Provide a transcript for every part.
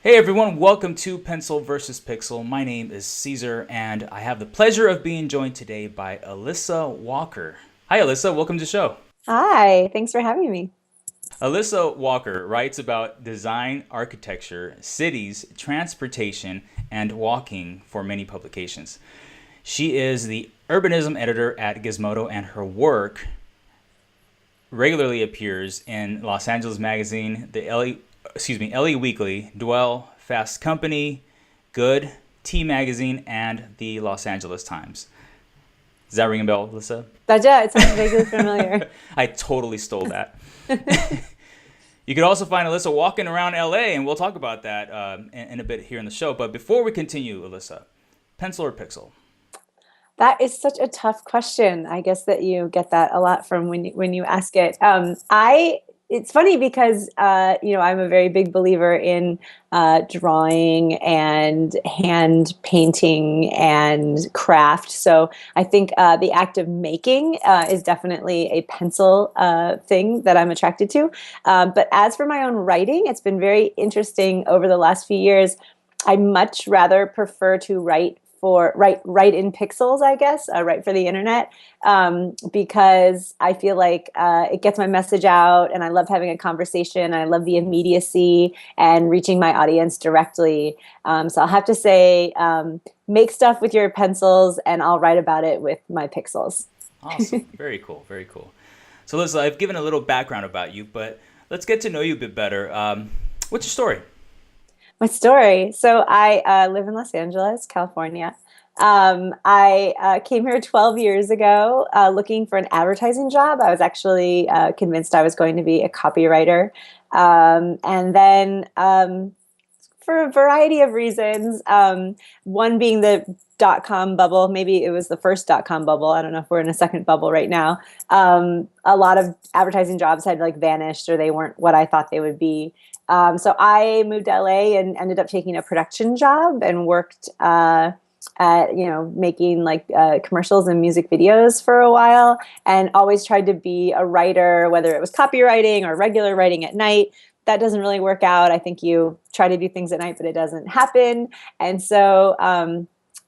Hey everyone, welcome to Pencil versus Pixel. My name is Caesar, and I have the pleasure of being joined today by Alissa Walker. Hi Alissa, welcome to the show. Hi, thanks for having me. Alissa Walker writes about design, architecture, cities, transportation, and walking for many publications. She is the urbanism editor at Gizmodo, and her work regularly appears in Los Angeles Magazine, the LA Weekly, Dwell, Fast Company, Good, T Magazine, and the Los Angeles Times. Does that ring a bell, Alyssa? Yeah, it sounds vaguely familiar. I totally stole that. You could also find Alissa walking around LA, and we'll talk about that in a bit here in the show. But before we continue, Alyssa, pencil or pixel? That is such a tough question. I guess that you get that a lot from when you ask it. It's funny because I'm a very big believer in drawing and hand painting and craft. So I think the act of making is definitely a pencil thing that I'm attracted to. But as for my own writing, it's been very interesting over the last few years. I much rather prefer to write in pixels, I guess, write for the internet, because I feel like it gets my message out, and I love having a conversation. I love the immediacy and reaching my audience directly. So I'll have to say, make stuff with your pencils, and I'll write about it with my pixels. Awesome. Very cool. Very cool. So, Alyssa, I've given a little background about you, but let's get to know you a bit better. What's your story? My story. So I live in Los Angeles, California. I came here 12 years ago looking for an advertising job. I was actually convinced I was going to be a copywriter. And then for a variety of reasons, one being the dot-com bubble. Maybe it was the first dot-com bubble. I don't know if we're in a second bubble right now. A lot of advertising jobs had like vanished, or they weren't what I thought they would be. So I moved to LA and ended up taking a production job and worked at making like commercials and music videos for a while, and always tried to be a writer, whether it was copywriting or regular writing at night. That doesn't really work out. I think you try to do things at night, but it doesn't happen. And so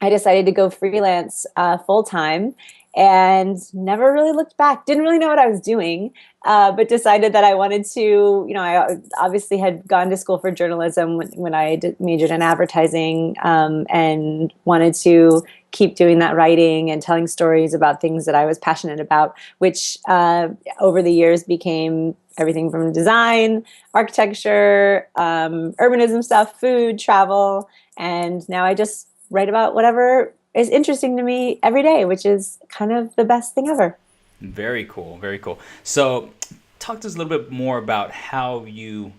I decided to go freelance full time and never really looked back. Didn't really know what I was doing, but decided that I wanted to, I obviously had gone to school for journalism when I majored in advertising, and wanted to keep doing that writing and telling stories about things that I was passionate about, which over the years became everything from design, architecture, urbanism stuff, food, travel, and now I just write about whatever is interesting to me every day, which is kind of the best thing ever. Very cool. Very cool. So, talk to us a little bit more about how you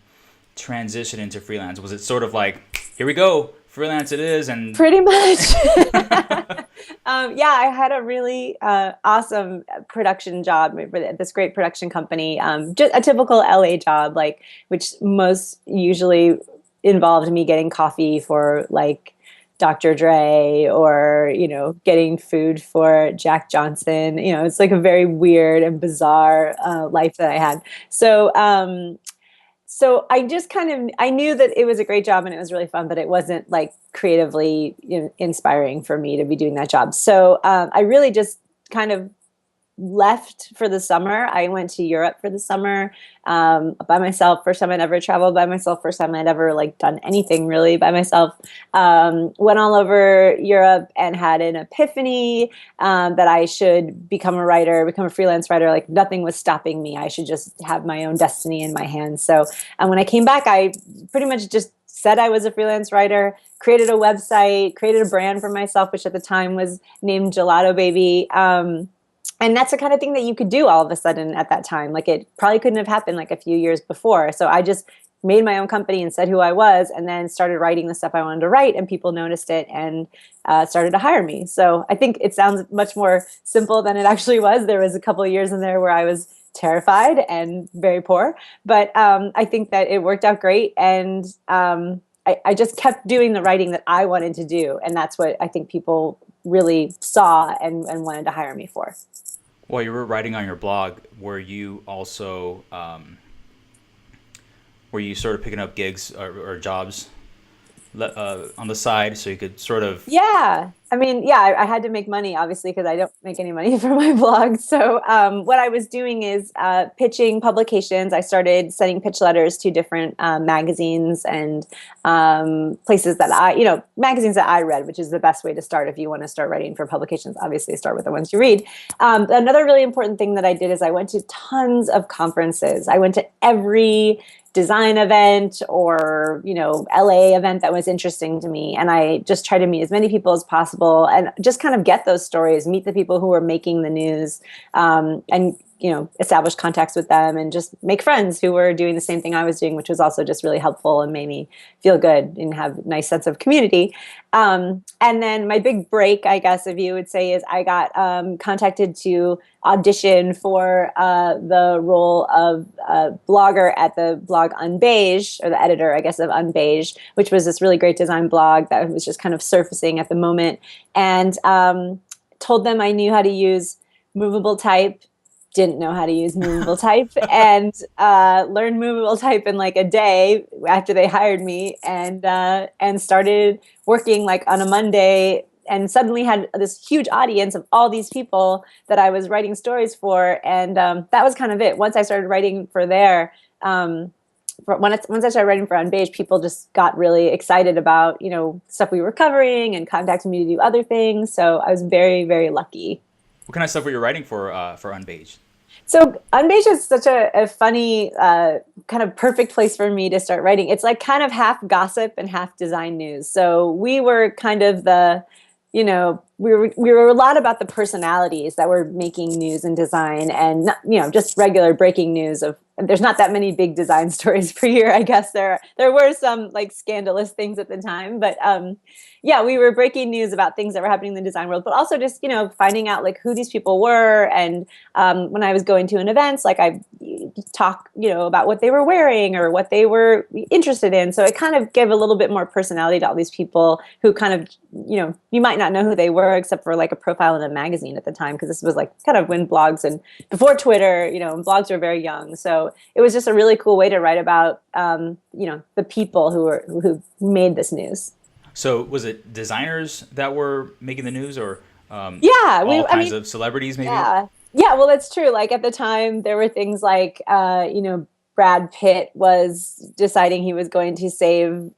transitioned into freelance. Was it sort of like, here we go, freelance it is, and Pretty much. Yeah, I had a really awesome production job with this great production company. Just a typical LA job, like which most usually involved me getting coffee for like Dr. Dre, or getting food for Jack Johnson. It's like a very weird and bizarre life that I had. So I just I knew that it was a great job and it was really fun, but it wasn't like creatively inspiring for me to be doing that job. So I really just kind of left for the summer. I went to Europe for the summer by myself. First time I'd ever traveled by myself. First time I'd ever like done anything really by myself. Went all over Europe and had an epiphany that I should become a writer, become a freelance writer. Like nothing was stopping me. I should just have my own destiny in my hands. So when I came back, I pretty much just said I was a freelance writer, created a website, created a brand for myself, which at the time was named Gelato Baby. And that's the kind of thing that you could do all of a sudden at that time. Like it probably couldn't have happened like a few years before. So I just made my own company and said who I was, and then started writing the stuff I wanted to write, and people noticed it and started to hire me. So I think it sounds much more simple than it actually was. There was a couple of years in there where I was terrified and very poor, but I think that it worked out great. And I just kept doing the writing that I wanted to do. And that's what I think people really saw and wanted to hire me for. while you were writing on your blog, were you also were you sort of picking up gigs or jobs on the side so you could sort of. Yeah. I mean, yeah, I had to make money, obviously, because I don't make any money from my blog. So, what I was doing is pitching publications. I started sending pitch letters to different magazines and places that magazines that I read, which is the best way to start if you want to start writing for publications. Obviously, start with the ones you read. Another really important thing that I did is I went to tons of conferences. I went to every design event or LA event that was interesting to me, and I just try to meet as many people as possible and just kind of get those stories, meet the people who were making the news, and establish contacts with them and just make friends who were doing the same thing I was doing, which was also just really helpful and made me feel good and have a nice sense of community. And then my big break, I guess, if you would say, is I got contacted to audition for the role of blogger at the blog Unbeige, or the editor, I guess, of Unbeige, which was this really great design blog that was just kind of surfacing at the moment. And told them I knew how to use movable type, didn't know how to use movable type, and learned movable type in like a day after they hired me, and started working like on a Monday, and suddenly had this huge audience of all these people that I was writing stories for. And that was kind of it. Once I started writing for there, once I started writing for Unbeige, people just got really excited about stuff we were covering and contacted me to do other things. So I was very, very lucky. What kind of stuff were you writing for Unbeige? So Unbeige is such a funny, kind of perfect place for me to start writing. It's like kind of half gossip and half design news. So we were kind of we were a lot about the personalities that were making news and design, and just regular breaking news of. There's not that many big design stories per year. I guess there were some like scandalous things at the time, but yeah, we were breaking news about things that were happening in the design world, but also just finding out like who these people were. And when I was going to an events, like I talk about what they were wearing or what they were interested in. So it kind of gave a little bit more personality to all these people who kind of you might not know who they were except for like a profile in a magazine at the time, because this was like kind of when blogs and before Twitter, and blogs were very young. So it was just a really cool way to write about the people who made this news. So was it designers that were making the news, or Yeah, all kinds of celebrities maybe? yeah. Yeah, well, that's true. Like at the time, there were things like, Brad Pitt was deciding he was going to save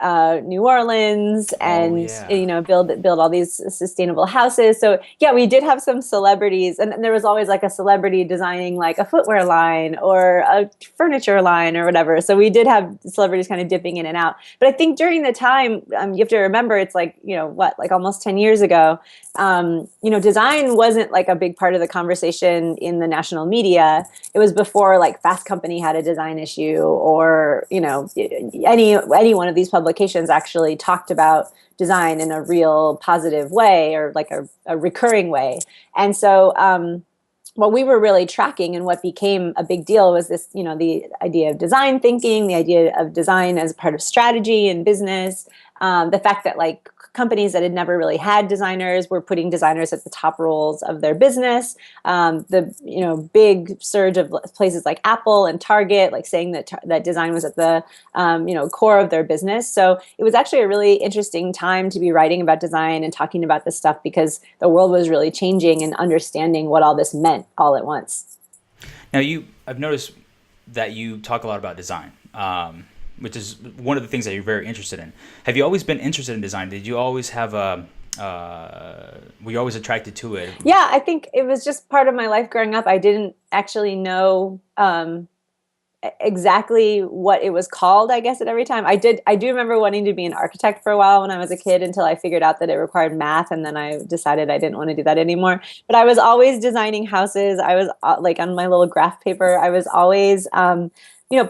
New Orleans Oh and, yeah. build all these sustainable houses. So yeah, we did have some celebrities, and there was always like a celebrity designing like a footwear line or a furniture line or whatever. So we did have celebrities kind of dipping in and out. But I think during the time, you have to remember, it's like, like almost 10 years ago, design wasn't like a big part of the conversation in the national media. It was before like Fast Company had a design issue, or any one of these publications actually talked about design in a real positive way, or like a recurring way. And so what we were really tracking and what became a big deal was this, the idea of design thinking, the idea of design as part of strategy and business, the fact that like companies that had never really had designers were putting designers at the top roles of their business. The big surge of places like Apple and Target, like saying that design was at the core of their business. So it was actually a really interesting time to be writing about design and talking about this stuff, because the world was really changing and understanding what all this meant all at once. Now I've noticed that you talk a lot about design, which is one of the things that you're very interested in. Have you always been interested in design? Did you always have were you always attracted to it? Yeah, I think it was just part of my life growing up. I didn't actually know exactly what it was called, I guess, at every time. I do remember wanting to be an architect for a while when I was a kid, until I figured out that it required math, and then I decided I didn't want to do that anymore. But I was always designing houses. I was like on my little graph paper, I was always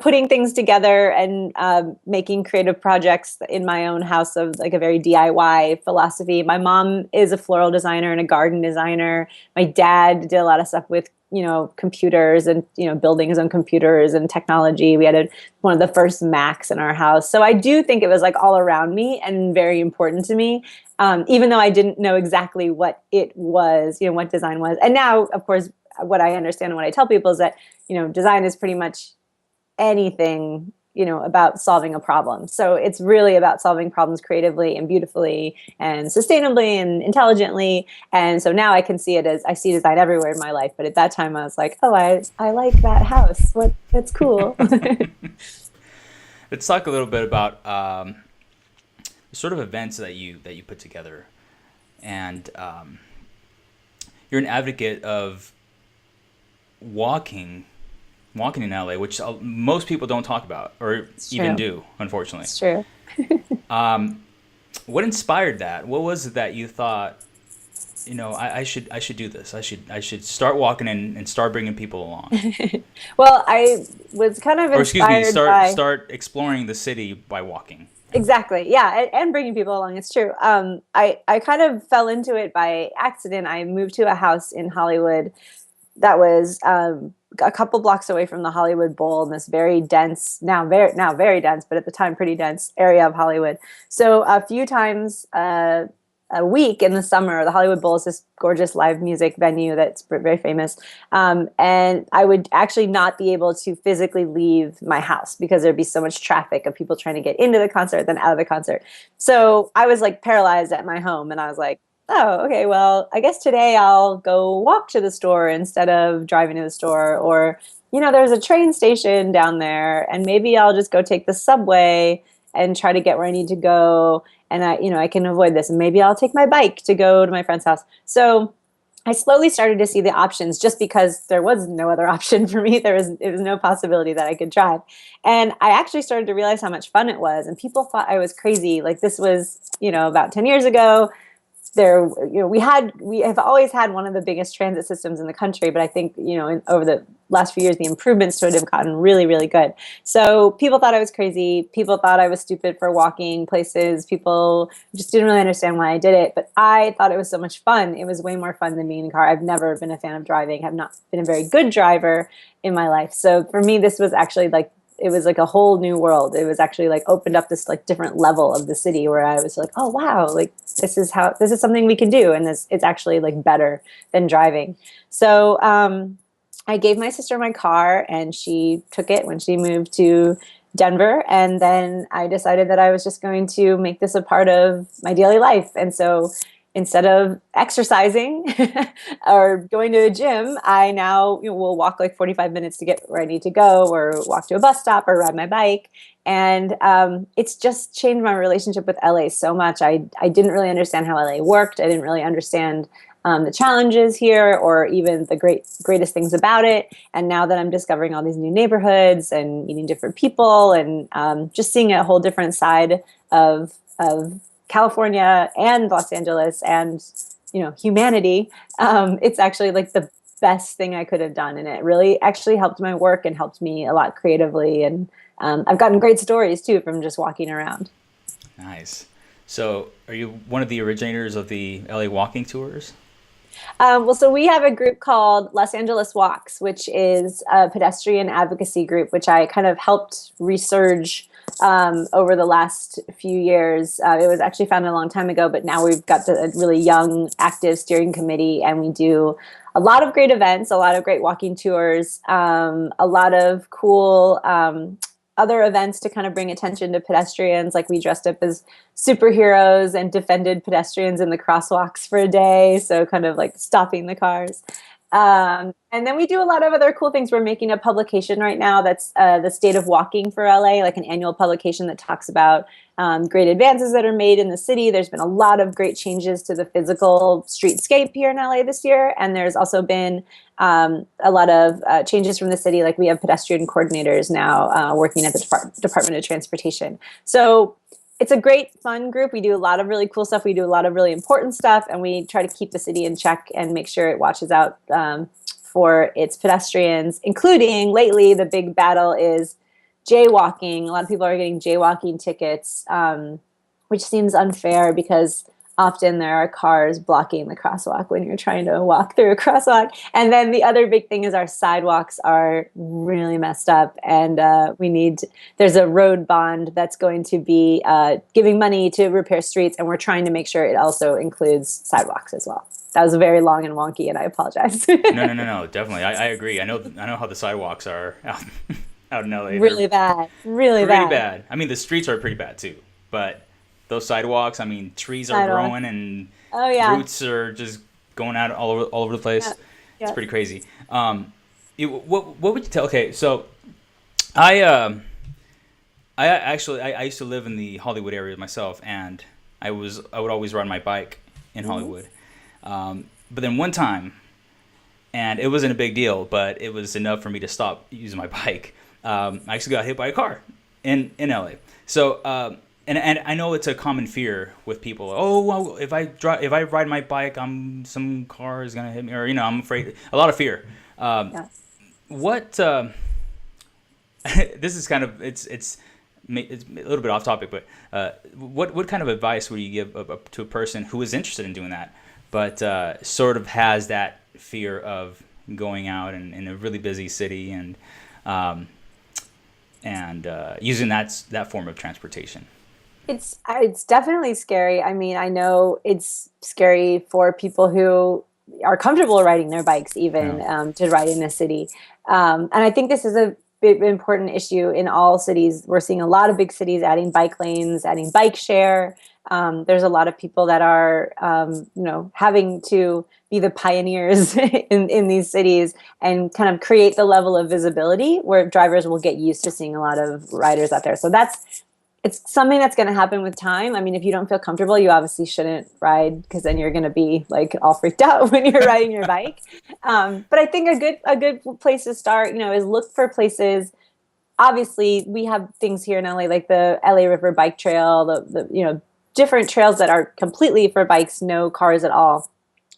putting things together and making creative projects in my own house, of like a very DIY philosophy. My mom is a floral designer and a garden designer. My dad did a lot of stuff with computers and building his own computers and technology. We had one of the first Macs in our house. So I do think it was like all around me and very important to me, even though I didn't know exactly what it was, what design was. And now, of course, what I understand and what I tell people is that design is pretty much anything about solving a problem. So it's really about solving problems creatively and beautifully and sustainably and intelligently. And so now I see design everywhere in my life. But at that time I was like, oh, I like that house. That's cool. Let's talk a little bit about the sort of events that you put together, and you're an advocate of walking in LA, which most people don't talk about or even do, unfortunately. It's true. What inspired that? What was it that you thought, I should do this. I should start walking and start bringing people along. Well, I was kind of inspired start exploring the city by walking. Exactly. Yeah. And bringing people along. It's true. I kind of fell into it by accident. I moved to a house in Hollywood that was a couple blocks away from the Hollywood Bowl in this very dense, now very dense, but at the time pretty dense area of Hollywood. So a few times a week in the summer, the Hollywood Bowl is this gorgeous live music venue that's very famous. And I would actually not be able to physically leave my house because there'd be so much traffic of people trying to get into the concert, then out of the concert. So I was like paralyzed at my home, and I was like, oh, okay, well, I guess today I'll go walk to the store instead of driving to the store. Or, there's a train station down there, and maybe I'll just go take the subway and try to get where I need to go. And I can avoid this. And maybe I'll take my bike to go to my friend's house. So I slowly started to see the options just because there was no other option for me. It was no possibility that I could drive. And I actually started to realize how much fun it was. And people thought I was crazy. Like, this was, about 10 years ago. We have always had one of the biggest transit systems in the country, but I think, over the last few years, the improvements to it have gotten really, really good. So people thought I was crazy. People thought I was stupid for walking places. People just didn't really understand why I did it, but I thought it was so much fun. It was way more fun than being in a car. I've never been a fan of driving, have not been a very good driver in my life. So for me, this was actually it was like a whole new world. It was actually like opened up this like different level of the city where I was like, oh wow, like this is something we can do, and it's actually like better than driving. So I gave my sister my car, and she took it when she moved to Denver, and then I decided that I was just going to make this a part of my daily life. And so instead of exercising or going to a gym, I now will walk like 45 minutes to get where I need to go, or walk to a bus stop, or ride my bike. And it's just changed my relationship with LA so much. I didn't really understand how LA worked. I didn't really understand the challenges here, or even the greatest things about it. And now that I'm discovering all these new neighborhoods and meeting different people, and just seeing a whole different side of California and Los Angeles and humanity, it's actually like the best thing I could have done, and it really actually helped my work and helped me a lot creatively. And I've gotten great stories too from just walking around. Nice. So are you one of the originators of the LA walking tours? Well, so we have a group called Los Angeles Walks, which is a pedestrian advocacy group, which I kind of helped resurge over the last few years. It was actually founded a long time ago, but now we've got a really young, active steering committee, and we do a lot of great events, a lot of great walking tours, a lot of cool other events to kind of bring attention to pedestrians. Like, we dressed up as superheroes and defended pedestrians in the crosswalks for a day, so kind of like stopping the cars. And then we do a lot of other cool things. We're making a publication right now that's the state of walking for LA, like an annual publication that talks about great advances that are made in the city. There's been a lot of great changes to the physical streetscape here in LA this year. And there's also been a lot of changes from the city. Like, we have pedestrian coordinators now working at the Department of Transportation. So it's a great, fun group. We do a lot of really cool stuff. We do a lot of really important stuff, and we try to keep the city in check and make sure it watches out for its pedestrians, including lately the big battle is jaywalking. A lot of people are getting jaywalking tickets, which seems unfair because often there are cars blocking the crosswalk when you're trying to walk through a crosswalk. And then the other big thing is our sidewalks are really messed up, and there's a road bond that's going to be giving money to repair streets, and we're trying to make sure it also includes sidewalks as well. That was very long and wonky, and I apologize. No, definitely. I agree. I know how the sidewalks are out in LA. They're Really bad. Really pretty bad. bad. I mean, the streets are pretty bad too, but those sidewalks, I mean, trees are Sidewalk. growing and Oh yeah. roots are just going out all over the Yeah. place. It's Yeah. pretty crazy. What would you tell? Okay, so I I used to live in the Hollywood area myself, and I would always ride my bike in Hmm. Hollywood. But then one time, and it wasn't a big deal, but it was enough for me to stop using my bike. I actually got hit by a car in LA. So and I know it's a common fear with people. Oh, well, if I ride my bike, some car is gonna hit me, or I'm afraid. A lot of fear. Um, Yeah. what this is kind of it's a little bit off topic, but what kind of advice would you give to a person who is interested in doing that, but sort of has that fear of going out in a really busy city um, and using that form of transportation? It's definitely scary. I mean, I know it's scary for people who are comfortable riding their bikes, Yeah. even to ride in a city. And I think this is a big important issue in all cities. We're seeing a lot of big cities adding bike lanes, adding bike share. There's a lot of people that are, having to be the pioneers in these cities and kind of create the level of visibility where drivers will get used to seeing a lot of riders out there. So it's something that's going to happen with time. I mean, if you don't feel comfortable, you obviously shouldn't ride because then you're going to be like all freaked out when you're riding your bike. But I think a good place to start, is look for places. Obviously, we have things here in LA like the LA River Bike Trail, the different trails that are completely for bikes, no cars at all.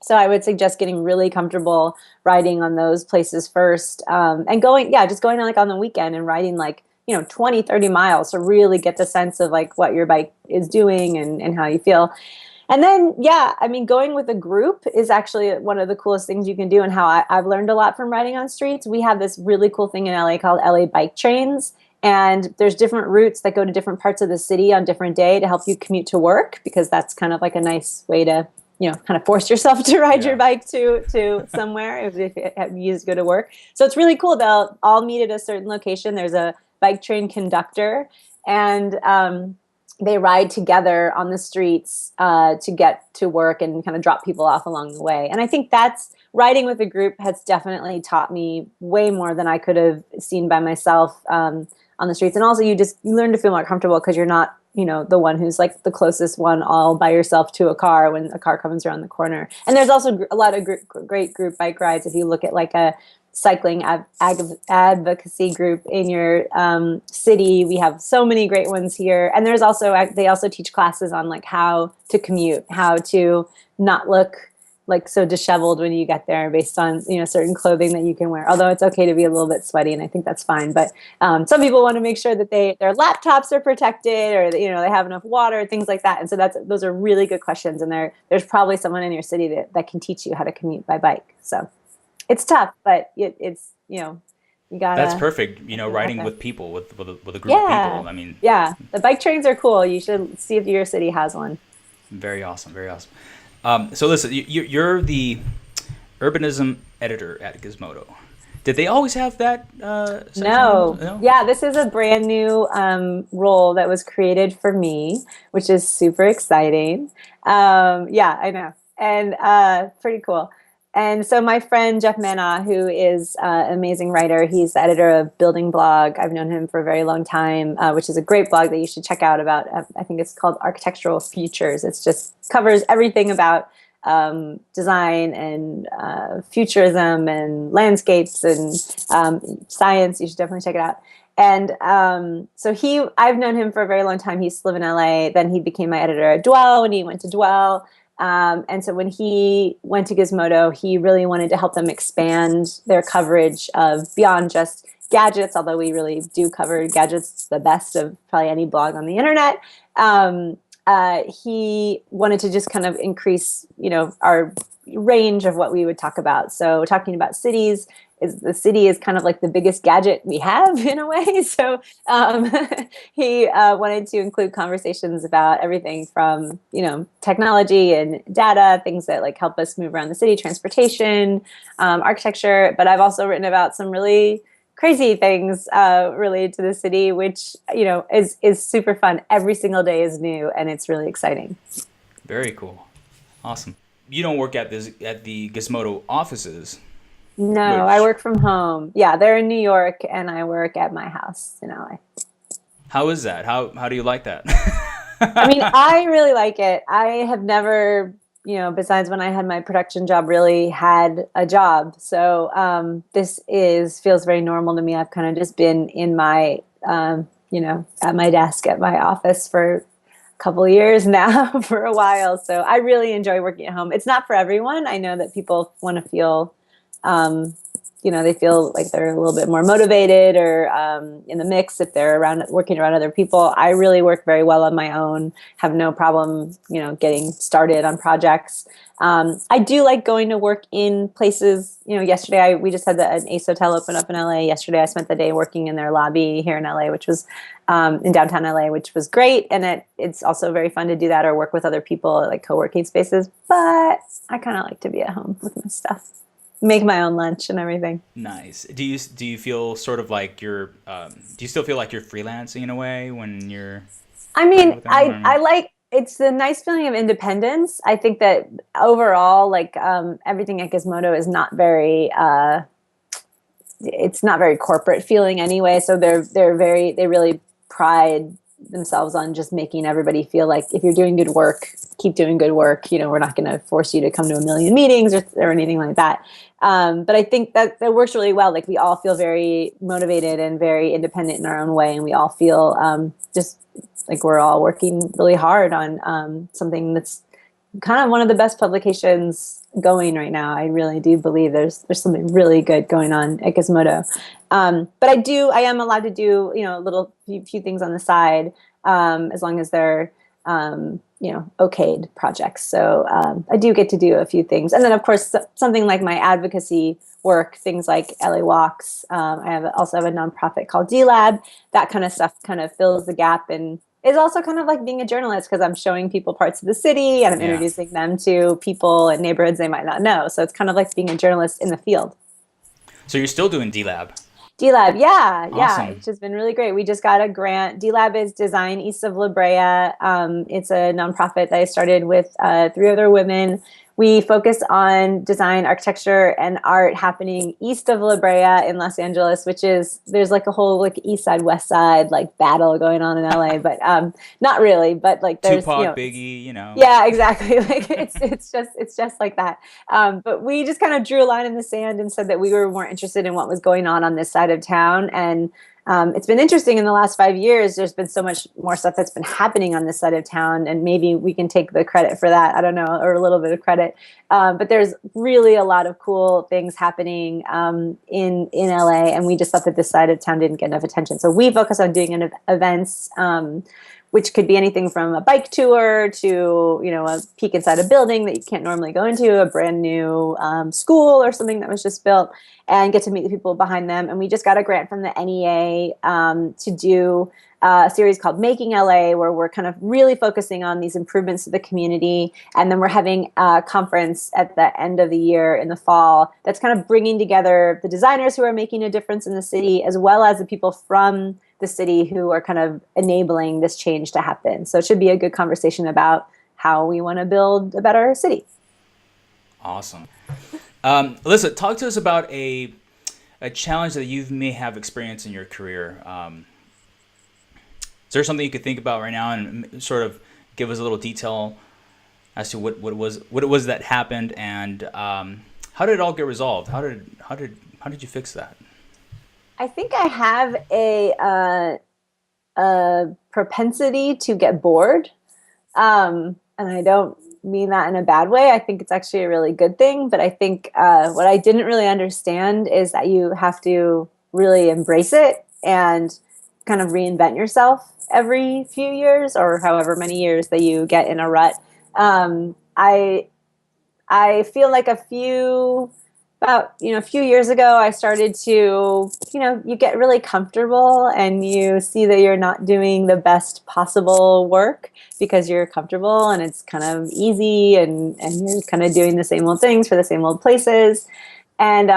So I would suggest getting really comfortable riding on those places first, and just going like on the weekend and riding like 20, 30 miles to really get the sense of like what your bike is doing and how you feel. And then, yeah, I mean, going with a group is actually one of the coolest things you can do, and how I've learned a lot from riding on streets. We have this really cool thing in LA called LA Bike Trains, and there's different routes that go to different parts of the city on different day to help you commute to work, because that's kind of like a nice way to kind of force yourself to ride your Yeah. bike to somewhere if you just go to work. So it's really cool. They'll all meet at a certain location. There's a bike train conductor, and they ride together on the streets to get to work and kind of drop people off along the way. And I think that's riding with a group has definitely taught me way more than I could have seen by myself on the streets. And also you learn to feel more comfortable because you're not, the one who's like the closest one all by yourself to a car when a car comes around the corner. And there's also a lot of great group bike rides. If you look at like a cycling advocacy group in your city, we have so many great ones here. And they also teach classes on like how to commute, how to not look like so disheveled when you get there based on certain clothing that you can wear, although it's okay to be a little bit sweaty, and I think that's fine. But some people want to make sure that their laptops are protected, or they have enough water, things like that. And so those are really good questions, and there's probably someone in your city that can teach you how to commute by bike. So it's tough, but it's you That's gotta perfect. get out Riding there. with people, with a group of Yeah, people. I mean, yeah, the bike trains are cool. You should see if your city has one. very awesome, very awesome. So listen, you're the urbanism editor at Gizmodo. Did they always have that section? No. No. Yeah, this is a brand new role that was created for me, which is super exciting. Yeah, I know. And pretty cool. And so my friend Jeff Mana, who is an amazing writer, he's the editor of Building Blog. I've known him for a very long time, which is a great blog that you should check out about, I think it's called Architectural Futures. It's just covers everything about design and futurism and landscapes and science. You should definitely check it out. And I've known him for a very long time. He used to live in LA. Then he became my editor at Dwell when he went to Dwell. And so when he went to Gizmodo, he really wanted to help them expand their coverage of beyond just gadgets, although we really do cover gadgets the best of probably any blog on the internet. He wanted to just kind of increase, our range of what we would talk about. So talking about cities, the city is kind of like the biggest gadget we have in a way. So he wanted to include conversations about everything from, technology and data, things that like help us move around the city, transportation, architecture. But I've also written about some really crazy things related to the city, which is super fun. Every single day is new, and it's really exciting. Very cool. Awesome. You don't work at the Gizmodo offices, No, I which work from home. Yeah, they're in New York, and I work at my house in LA. how is that? How do you like that? I mean, I really like it. I have never, besides when I had my production job, really had a job. So this is feels very normal to me. I've kind of just been in my, at my desk at my office for a couple of years now, for a while. So I really enjoy working at home. It's not for everyone. I know that people want to feel um, they feel like they're a little bit more motivated or in the mix if they're around working around other people. I really work very well on my own, have no problem, getting started on projects. I do like going to work in places. Yesterday we just had an Ace Hotel open up in LA. Yesterday I spent the day working in their lobby here in LA, which was in downtown LA, which was great. And it's also very fun to do that or work with other people at like co-working spaces. But I kind of like to be at home with my stuff, make my own lunch and everything. Nice. Do you feel sort of like do you still feel like you're freelancing in a way when you're I working mean, with them? I like it's the nice feeling of independence. I think that overall, like everything at Gizmodo is not very it's not very corporate feeling anyway. So they really pride themselves on just making everybody feel like if you're doing good work, keep doing good work. We're not going to force you to come to a million meetings or anything like that. But I think that works really well. Like we all feel very motivated and very independent in our own way, and we all feel just like we're all working really hard on something that's kind of one of the best publications going right now. I really do believe there's something really good going on at Gizmodo. But I am allowed to do, a little few things on the side, as long as they're, okayed projects. So I do get to do a few things. And then of course, something like my advocacy work, things like LA Walks. Also have a nonprofit called DLab. That kind of stuff kind of fills the gap and is also kind of like being a journalist because I'm showing people parts of the city and I'm Yeah. introducing them to people and neighborhoods they might not know. So it's kind of like being a journalist in the field. So you're still doing DLab. DLab, yeah, Awesome. it's just been really great. We just got a grant. DLab is Design East of La Brea. It's a nonprofit that I started with three other women. We focus on design, architecture, and art happening east of La Brea in Los Angeles, which is there's like a whole like east side, west side like battle going on in LA, but not really. But like there's Tupac, Biggie. yeah, exactly. Like it's just like that. But we just kind of drew a line in the sand and said that we were more interested in what was going on this side of town. And it's been interesting in the last 5 years. There's been so much more stuff that's been happening on this side of town, and maybe we can take the credit for that. I don't know, or a little bit of credit. But there's really a lot of cool things happening in LA, and we just thought that this side of town didn't get enough attention. So we focus on doing events. Which could be anything from a bike tour to, a peek inside a building that you can't normally go into, a brand new school or something that was just built, and get to meet the people behind them. And we just got a grant from the NEA to do a series called Making LA, where we're kind of really focusing on these improvements to the community. And then we're having a conference at the end of the year in the fall that's kind of bringing together the designers who are making a difference in the city, as well as the people from the city who are kind of enabling this change to happen. So it should be a good conversation about how we want to build a better city. Awesome. Alissa, talk to us about a challenge that you may have experienced in your career. Is there something you could think about right now and sort of give us a little detail as to what it was that happened and how did it all get resolved? How did you fix that? I think I have a propensity to get bored. And I don't mean that in a bad way. I think it's actually a really good thing. But I think what I didn't really understand is that you have to really embrace it and kind of reinvent yourself every few years or however many years that you get in a rut. I feel like a few years ago, I started to, you get really comfortable and you see that you're not doing the best possible work because you're comfortable and it's kind of easy and you're kind of doing the same old things for the same old places. And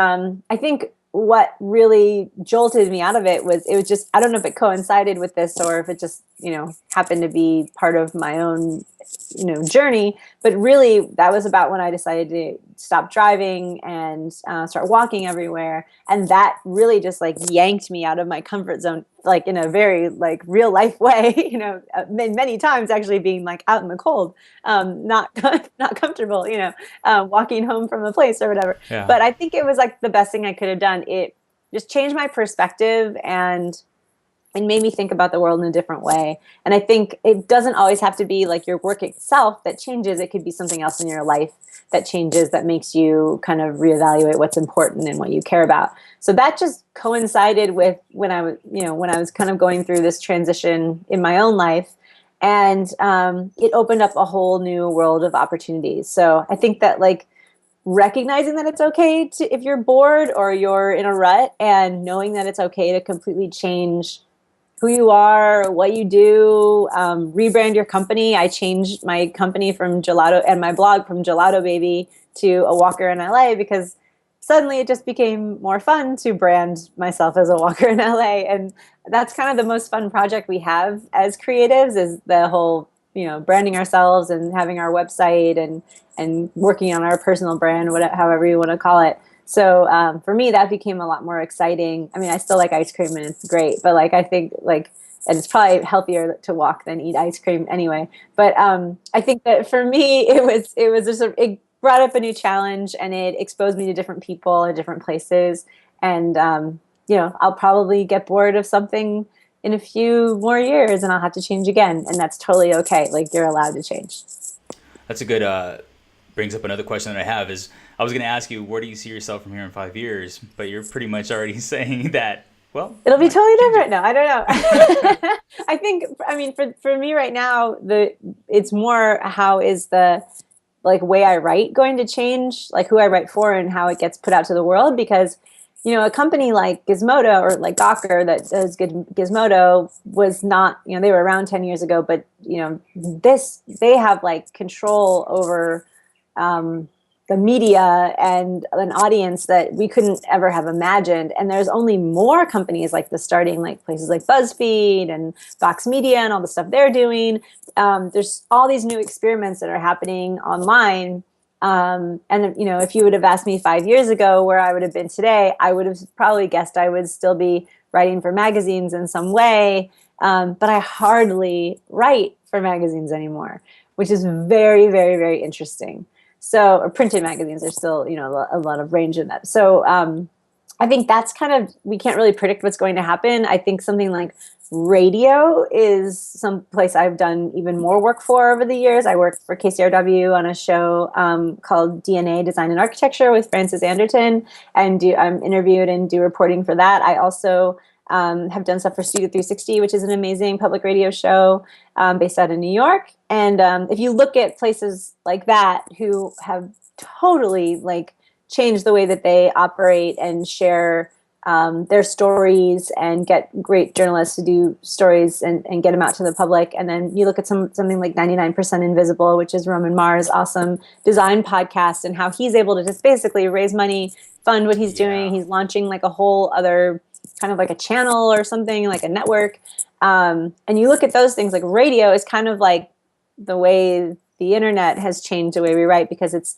I think what really jolted me out of it was just, I don't know if it coincided with this or if it just, happened to be part of my own, journey. But really, that was about when I decided to stop driving and start walking everywhere. And that really just like yanked me out of my comfort zone, like in a very like real life way, many times actually being like out in the cold, not not comfortable, walking home from a place or whatever. Yeah. But I think it was like the best thing I could have done. It just changed my perspective and made me think about the world in a different way. And I think it doesn't always have to be like your work itself that changes. It could be something else in your life that changes, that makes you kind of reevaluate what's important and what you care about. So that just coincided with when I was, when I was kind of going through this transition in my own life. And it opened up a whole new world of opportunities. So I think that like recognizing that it's okay to, if you're bored or you're in a rut, and knowing that it's okay to completely change who you are, what you do, rebrand your company. I changed my company from Gelato and my blog from Gelato Baby to A Walker in LA because suddenly it just became more fun to brand myself as a walker in LA. And that's kind of the most fun project we have as creatives, is the whole, branding ourselves and having our website and working on our personal brand, whatever, however you want to call it. So for me, that became a lot more exciting. I mean, I still like ice cream and it's great, but like I think like, and it's probably healthier to walk than eat ice cream anyway. But I think that for me, it was just it brought up a new challenge, and it exposed me to different people and different places. And I'll probably get bored of something in a few more years, and I'll have to change again, and that's totally okay. Like, you're allowed to change. That's a good brings up another question that I have is I was going to ask you, where do you see yourself from here in 5 years? But you're pretty much already saying that, well, it'll be totally different. No, I don't know. I think, I mean, for me right now, it's more how is the like way I write going to change, like who I write for and how it gets put out to the world. Because, a company like Gizmodo or like Gawker that does Gizmodo was not, they were around 10 years ago, but, they have like control over the media and an audience that we couldn't ever have imagined. And there's only more companies like this starting, like places like BuzzFeed and Vox Media and all the stuff they're doing. There's all these new experiments that are happening online. And if you would have asked me 5 years ago where I would have been today, I would have probably guessed I would still be writing for magazines in some way. But I hardly write for magazines anymore, which is very, very, very interesting. So, or printed magazines are still, a lot of range in that. So, I think that's kind of, we can't really predict what's going to happen. I think something like radio is some place I've done even more work for over the years. I worked for KCRW on a show called DNA, Design and Architecture with Frances Anderton, and I'm interviewed and do reporting for that. I also have done stuff for Studio 360, which is an amazing public radio show based out of New York. And if you look at places like that who have totally like changed the way that they operate and share their stories and get great journalists to do stories and get them out to the public. And then you look at something like 99% Invisible, which is Roman Mars' awesome design podcast, and how he's able to just basically raise money, fund what he's doing. He's launching like a whole other kind of like a channel or something, like a network. And you look at those things, like radio is kind of like the way the internet has changed the way we write, because it's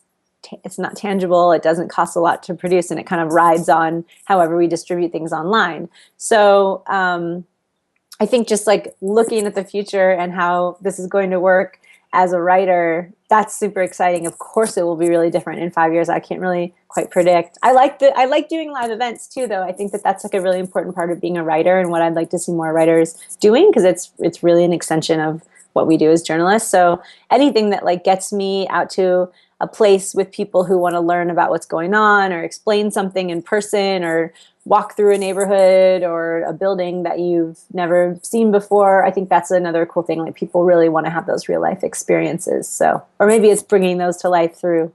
not tangible. It doesn't cost a lot to produce, and it kind of rides on however we distribute things online. So I think just like looking at the future and how this is going to work as a writer, that's super exciting. Of course, it will be really different in 5 years. I can't really quite predict. I like doing live events too, though. I think that that's like a really important part of being a writer, and what I'd like to see more writers doing, because it's really an extension of what we do as journalists. So anything that like gets me out to a place with people who want to learn about what's going on, or explain something in person, or walk through a neighborhood or a building that you've never seen before. I think that's another cool thing. Like, people really want to have those real life experiences. So, or maybe it's bringing those to life through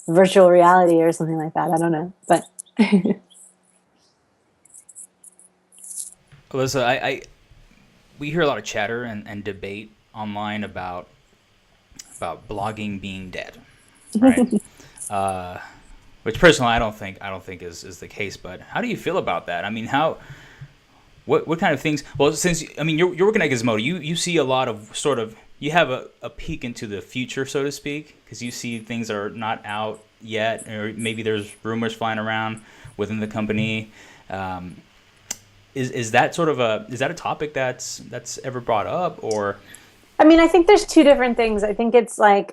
virtual reality or something like that. I don't know, but. Alissa, we hear a lot of chatter and debate online about blogging being dead, right? which personally I don't think is the case. But how do you feel about that? I mean, how what kind of things? Well, since I mean you're working at Gizmodo, you see a lot of sort of you have a peek into the future, so to speak, because you see things that are not out yet, or maybe there's rumors flying around within the company. Is that sort of is that a topic that's ever brought up, or? I mean, I think there's two different things. I think it's like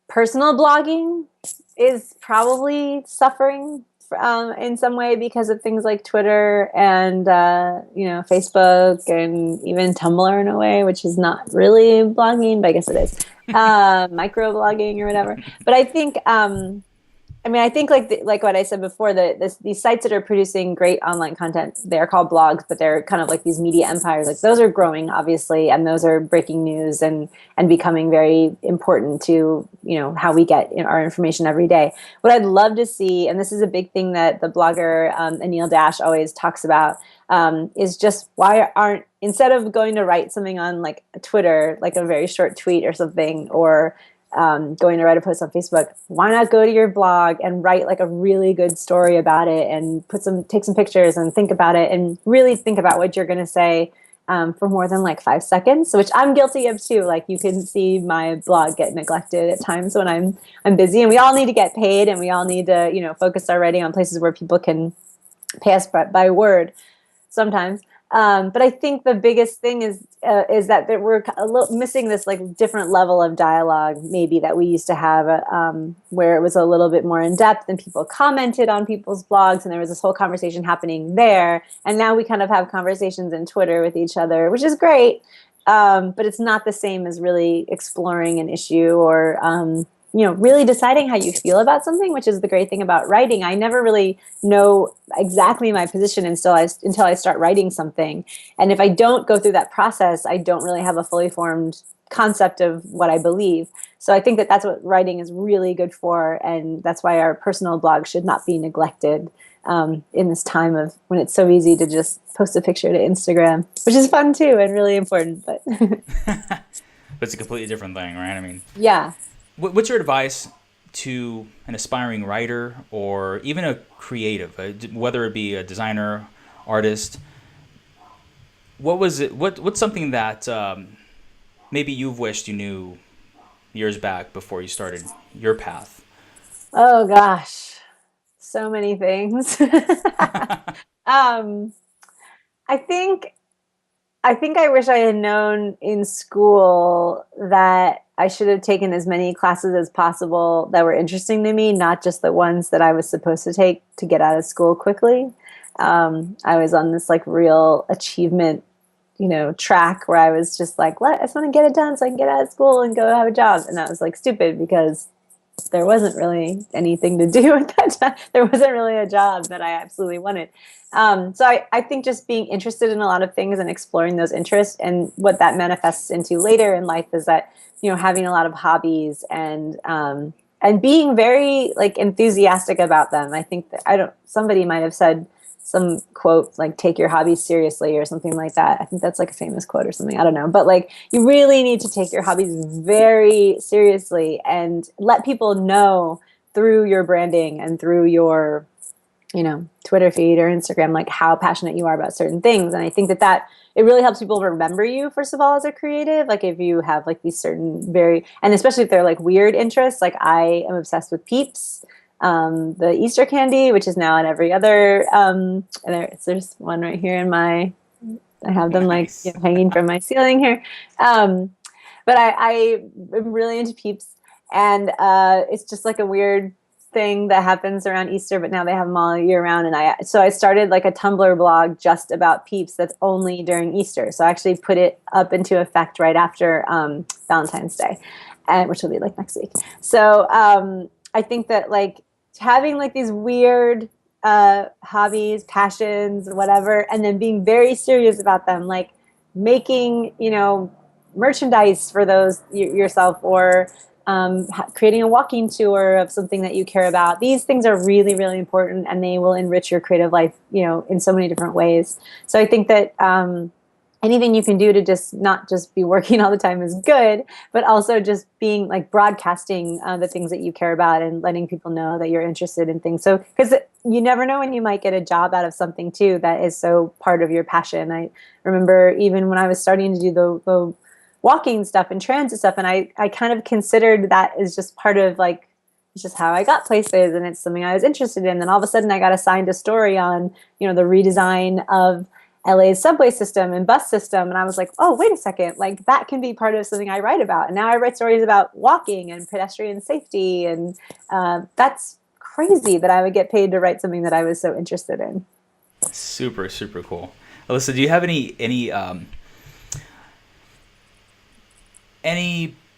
personal blogging is probably suffering in some way because of things like Twitter and Facebook and even Tumblr in a way, which is not really blogging, but I guess it is micro blogging or whatever. But I think I think like what I said before, these sites that are producing great online content, they're called blogs, but they're kind of like these media empires. Like those are growing, obviously, and those are breaking news and becoming very important to how we get our information every day. What I'd love to see, and this is a big thing that the blogger Anil Dash always talks about, is just why aren't, instead of going to write something on like Twitter, like a very short tweet or something, or going to write a post on Facebook, why not go to your blog and write like a really good story about it and take some pictures and think about it and really think about what you're going to say for more than like 5 seconds, which I'm guilty of too. Like you can see my blog get neglected at times when I'm busy, and we all need to get paid, and we all need to focus our writing on places where people can pay us by word sometimes. But I think the biggest thing is that we're a little missing this like different level of dialogue maybe that we used to have, where it was a little bit more in depth and people commented on people's blogs and there was this whole conversation happening there. And now we kind of have conversations in Twitter with each other, which is great. But it's not the same as really exploring an issue or really deciding how you feel about something, which is the great thing about writing. I never really know exactly my position until I start writing something. And if I don't go through that process, I don't really have a fully formed concept of what I believe. So I think that that's what writing is really good for. And that's why our personal blog should not be neglected in this time of when it's so easy to just post a picture to Instagram, which is fun too and really important. But But it's a completely different thing, right? I mean, yeah. What's your advice to an aspiring writer or even a creative, whether it be a designer, artist? What was it? What's something that maybe you've wished you knew years back before you started your path? Oh gosh, so many things. um, I think I wish I had known in school that I should have taken as many classes as possible that were interesting to me, not just the ones that I was supposed to take to get out of school quickly. I was on this like real achievement, track where I was just like, I just want to get it done so I can get out of school and go have a job. And that was like stupid because there wasn't really anything to do at that time. There wasn't really a job that I absolutely wanted. So I think just being interested in a lot of things and exploring those interests, and what that manifests into later in life is that, having a lot of hobbies and being very like enthusiastic about them. I think that somebody might have said some quote like take your hobbies seriously or something like that. I think that's like a famous quote or something. I don't know. But like you really need to take your hobbies very seriously and let people know through your branding and through your, Twitter feed or Instagram, like how passionate you are about certain things. And I think that it really helps people remember you, first of all, as a creative. Like if you have like these certain and especially if they're like weird interests, like I am obsessed with Peeps. The Easter candy, which is now on every other, and there's one right here I have them Nice. like hanging from my ceiling here. But I am really into Peeps, and it's just like a weird thing that happens around Easter, but now they have them all year round. And so I started like a Tumblr blog just about Peeps that's only during Easter. So I actually put it up into effect right after Valentine's Day, which will be like next week. So I think that like having like these weird hobbies, passions, whatever, and then being very serious about them, like making, merchandise for those yourself, or creating a walking tour of something that you care about. These things are really, really important, and they will enrich your creative life, in so many different ways. So I think that anything you can do to just not just be working all the time is good, but also just being like broadcasting the things that you care about and letting people know that you're interested in things. So, because you never know when you might get a job out of something too that is so part of your passion. I remember even when I was starting to do the walking stuff and transit stuff, and I kind of considered that as just part of like, it's just how I got places and it's something I was interested in. Then all of a sudden I got assigned a story on, the redesign of LA's subway system and bus system. And I was like, oh, wait a second, like that can be part of something I write about. And now I write stories about walking and pedestrian safety. And that's crazy that I would get paid to write something that I was so interested in. Super, super cool. Alissa, do you have any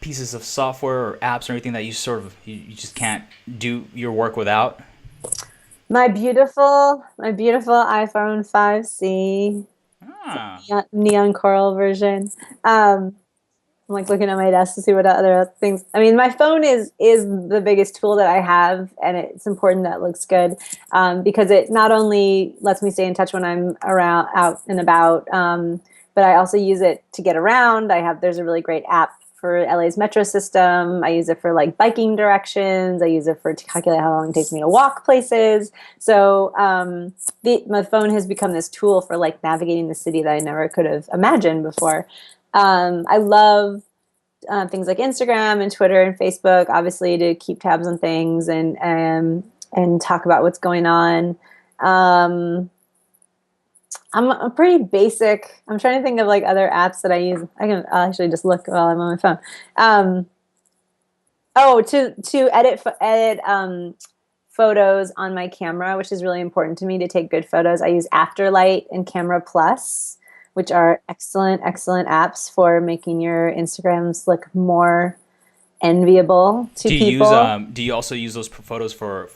pieces of software or apps or anything that you just can't do your work without? My beautiful iPhone 5C, Ah, neon coral version. I'm like looking at my desk to see what other things. I mean, my phone is the biggest tool that I have, and it's important that it looks good because it not only lets me stay in touch when I'm around, out and about, but I also use it to get around. There's a really great app for LA's metro system. I use it for like biking directions. I use it to calculate how long it takes me to walk places. So my phone has become this tool for like navigating the city that I never could have imagined before. I love things like Instagram and Twitter and Facebook, obviously, to keep tabs on things and talk about what's going on. I'm a pretty basic. I'm trying to think of like other apps that I use. I'll actually just look while I'm on my phone. To edit photos on my camera, which is really important to me to take good photos. I use Afterlight and Camera Plus, which are excellent apps for making your Instagrams look more enviable to people. Do you also use those photos for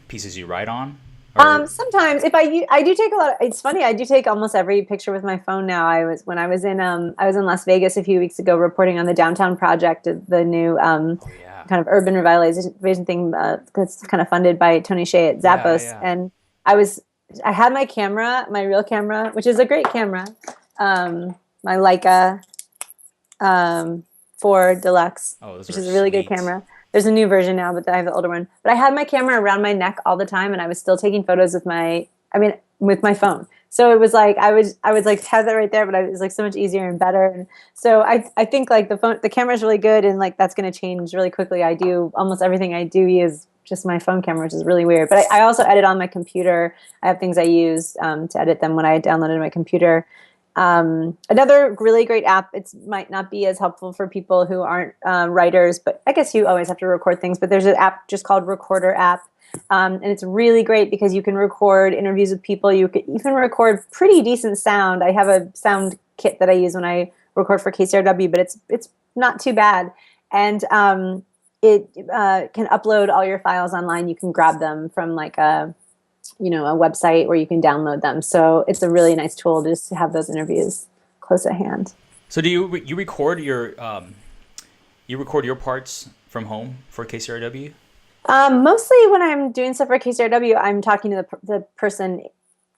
pieces you write on? Sometimes if I do take a lot. It's funny. I do take almost every picture with my phone now. When I was in Las Vegas a few weeks ago reporting on the downtown project, the new kind of urban revitalization thing that's kind of funded by Tony Hsieh at Zappos. Yeah. And I had my camera, my real camera, which is a great camera, my Leica 4 Deluxe, which is a really good camera. There's a new version now, but I have the older one. But I had my camera around my neck all the time, and I was still taking photos with my phone. So it was like I would like have that right there, but it was like so much easier and better. And so I think like the camera is really good, and like that's going to change really quickly. I do almost everything I do use just my phone camera, which is really weird. But I also edit on my computer. I have things I use to edit them when I downloaded my computer. Another really great app, it might not be as helpful for people who aren't writers, but I guess you always have to record things, but there's an app just called Recorder app. And it's really great because you can record interviews with people. You can even record pretty decent sound. I have a sound kit that I use when I record for KCRW, but it's not too bad. And it can upload all your files online. You can grab them from like a website where you can download them. So it's a really nice tool just to have those interviews close at hand. So do you record your parts from home for KCRW? Mostly when I'm doing stuff for KCRW, I'm talking to the person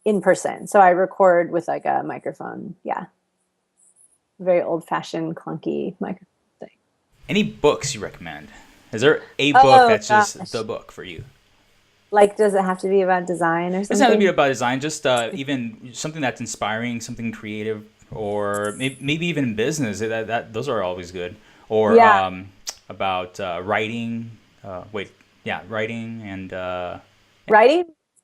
in person. So I record with like a microphone. Yeah. Very old-fashioned, clunky microphone thing. Any books you recommend? Is there a book that's just the book for you? Like, does it have to be about design or something? It doesn't have to be about design, just even something that's inspiring, something creative, or maybe even business. Those are always good. Or about writing. Writing and...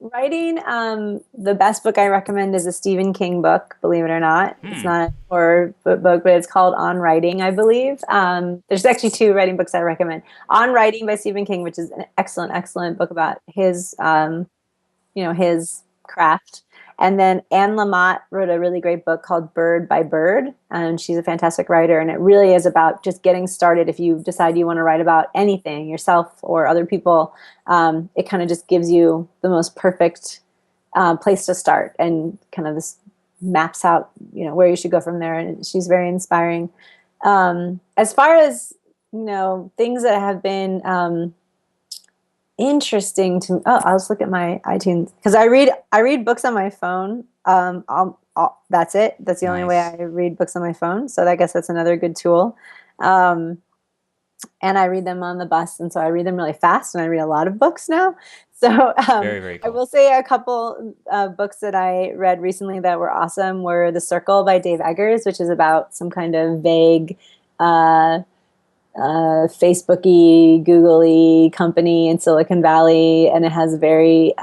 Writing, the best book I recommend is a Stephen King book, believe it or not. It's not a horror book, but it's called On Writing, I believe. There's actually 2 writing books I recommend. On Writing by Stephen King, which is an excellent book about his, his craft. And then Anne Lamott wrote a really great book called Bird by Bird, and she's a fantastic writer. And it really is about just getting started. If you decide you want to write about anything, yourself or other people, it kind of just gives you the most perfect place to start, and kind of this maps out, where you should go from there. And she's very inspiring. As far as things that have been interesting to me. Oh, I'll just look at my iTunes because I read books on my phone that's it. That's the only way I Nice. read books on my phone. So I guess that's another good tool. Um, and I read them on the bus, and so I read them really fast, and I read a lot of books now. So Very, very I cool. will say a couple books that I read recently that were awesome were The Circle by Dave Eggers, which is about some kind of vague uh, Facebooky, Googly company in Silicon Valley, and it has very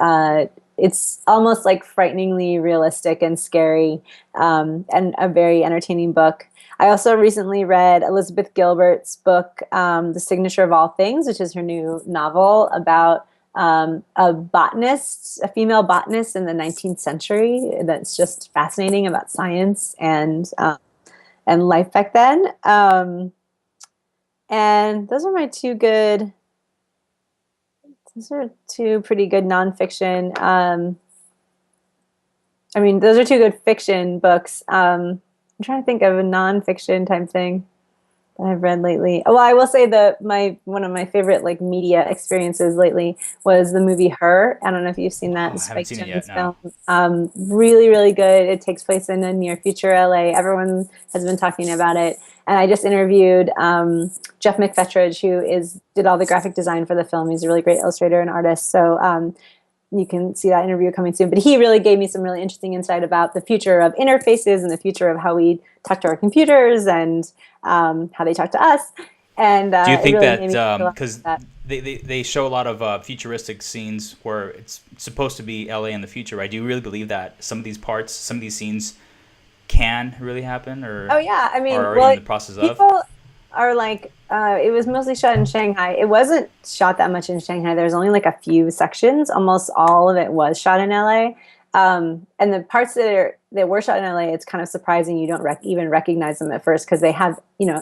it's almost like frighteningly realistic and scary, and a very entertaining book. I also recently read Elizabeth Gilbert's book, The Signature of All Things, which is her new novel about a botanist, a female botanist in the 19th century. That's just fascinating about science and life back then. And those are two pretty good nonfiction. I mean, those are two good fiction books. I'm trying to think of a nonfiction type thing that I've read lately. Oh, well, I will say that my one of my favorite like media experiences lately was the movie Her. I don't know if you've seen that, Oh, the I haven't Spike seen it yet. Jonze No. film. Really, really good. It takes place in a near future LA. Everyone has been talking about it. And I just interviewed Jeff McFetridge, who did all the graphic design for the film. He's a really great illustrator and artist. So you can see that interview coming soon. But he really gave me some really interesting insight about the future of interfaces and the future of how we talk to our computers and how they talk to us. And Do you it think really made that me think a lot because about that. they show a lot of futuristic scenes where it's supposed to be LA in the future, right? Do you really believe that some of these parts, some of these scenes can really happen Oh or yeah, I are mean, already in well, the process of? people are like, it was mostly shot in Shanghai. It wasn't shot that much in Shanghai. There's only like a few sections. Almost all of it was shot in LA. And the parts that were shot in LA, it's kind of surprising you don't even recognize them at first because they have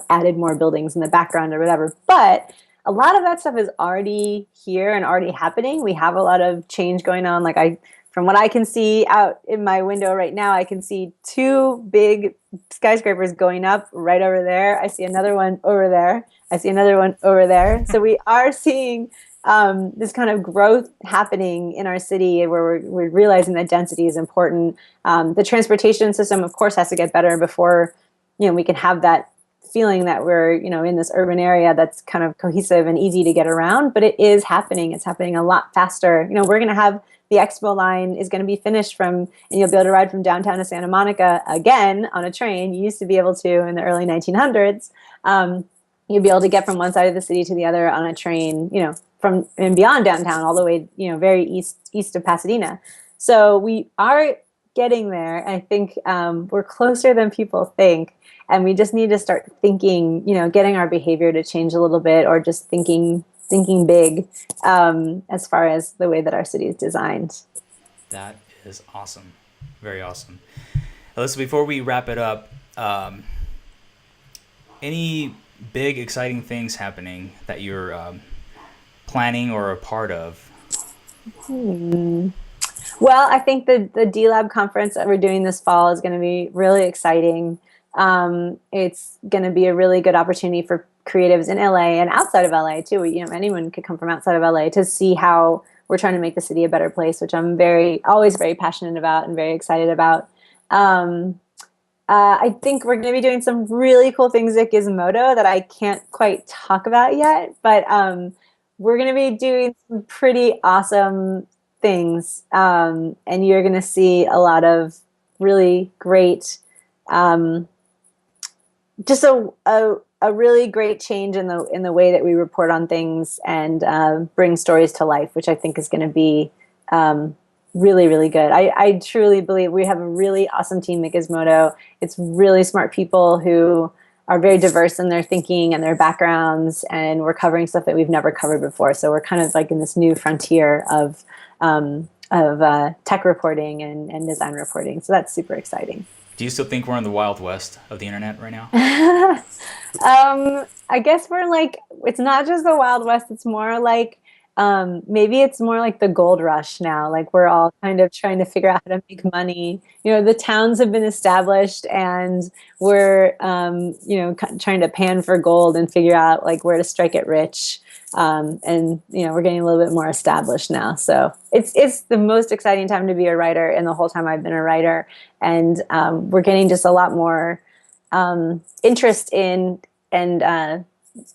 added more buildings in the background or whatever. But a lot of that stuff is already here and already happening. We have a lot of change going on. From what I can see out in my window right now, I can see two big skyscrapers going up right over there. I see another one over there. I see another one over there. So we are seeing this kind of growth happening in our city where we're realizing that density is important. The transportation system, of course, has to get better before we can have that feeling that we're in this urban area that's kind of cohesive and easy to get around. But it is happening. It's happening a lot faster. We're going to have the expo line is going to be finished and you'll be able to ride from downtown to Santa Monica again on a train. You used to be able to in the early 1900s. You'll be able to get from one side of the city to the other on a train, from and beyond downtown all the way, very east of Pasadena. So we are getting there. And I think we're closer than people think. And we just need to start thinking, getting our behavior to change a little bit, or just thinking big, as far as the way that our city is designed. That is awesome. Very awesome. Alyssa, before we wrap it up, any big exciting things happening that you're planning or a part of? Well, I think the DLab conference that we're doing this fall is going to be really exciting. It's going to be a really good opportunity for creatives in LA and outside of LA too. Anyone could come from outside of LA to see how we're trying to make the city a better place, which I'm always very passionate about and very excited about. I think we're going to be doing some really cool things at Gizmodo that I can't quite talk about yet, but we're going to be doing some pretty awesome things, and you're going to see a lot of really great, um, just a really great change in the way that we report on things and bring stories to life, which I think is going to be really, really good. I truly believe we have a really awesome team at Gizmodo. It's really smart people who are very diverse in their thinking and their backgrounds, and we're covering stuff that we've never covered before. So we're kind of like in this new frontier of tech reporting and design reporting. So that's super exciting. Do you still think we're in the wild west of the internet right now? I guess we're like, it's not just the Wild West, it's more like, maybe it's more like the gold rush now. Like we're all kind of trying to figure out how to make money. The towns have been established and we're, trying to pan for gold and figure out like where to strike it rich. And we're getting a little bit more established now. So it's the most exciting time to be a writer, and the whole time I've been a writer. And we're getting just a lot more interest in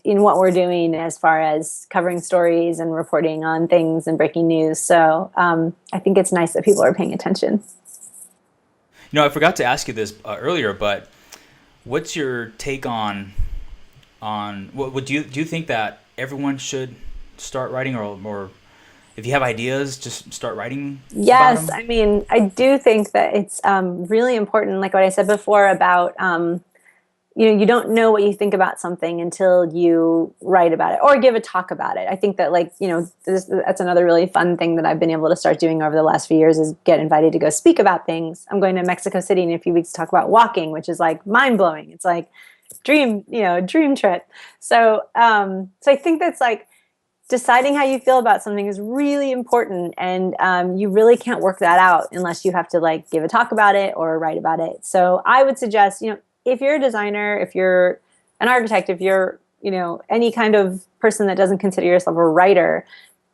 what we're doing as far as covering stories and reporting on things and breaking news. So I think it's nice that people are paying attention. I forgot to ask you this earlier, but what's your take on what would you think that everyone should start writing, or if you have ideas, just start writing about Yes, them? I mean, I do think that it's really important, like what I said before about you don't know what you think about something until you write about it or give a talk about it. I think that that's another really fun thing that I've been able to start doing over the last few years is get invited to go speak about things. I'm going to Mexico City in a few weeks to talk about walking, which is like mind blowing. It's like dream trip. So I think that's like deciding how you feel about something is really important, and you really can't work that out unless you have to like give a talk about it or write about it. So I would suggest, if you're a designer, if you're an architect, if you're any kind of person that doesn't consider yourself a writer,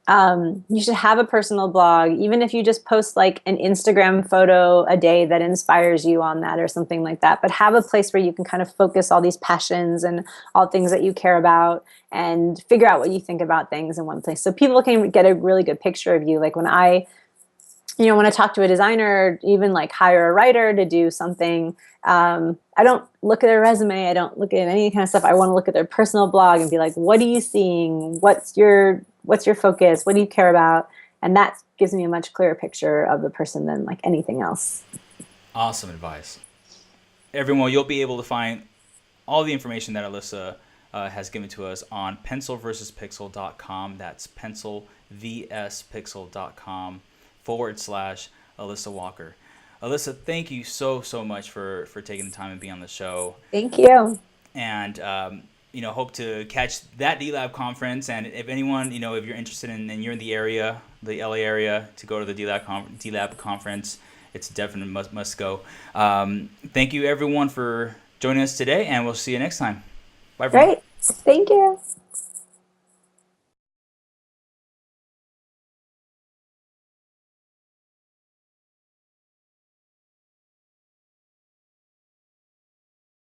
you should have a personal blog, even if you just post like an Instagram photo a day that inspires you on that or something like that. But have a place where you can kind of focus all these passions and all things that you care about and figure out what you think about things in one place. So people can get a really good picture of you. Like when I talk to a designer, or even like hire a writer to do something, I don't look at their resume. I don't look at any kind of stuff. I want to look at their personal blog and be like, what are you seeing? What's your focus? What do you care about? And that gives me a much clearer picture of the person than like anything else. Awesome advice. Everyone, you'll be able to find all the information that Alissa has given to us on pencilversuspixel.com. That's pencilvspixel.com/Alissa Walker. Alissa, thank you so much for taking the time and being on the show. Thank you. And hope to catch that DLab conference. And if anyone, if you're interested in, and you're in the area, the LA area, to go to the DLab conference, it's definitely must go. Thank you everyone for joining us today, and we'll see you next time. Bye, everyone. Great. Thank you.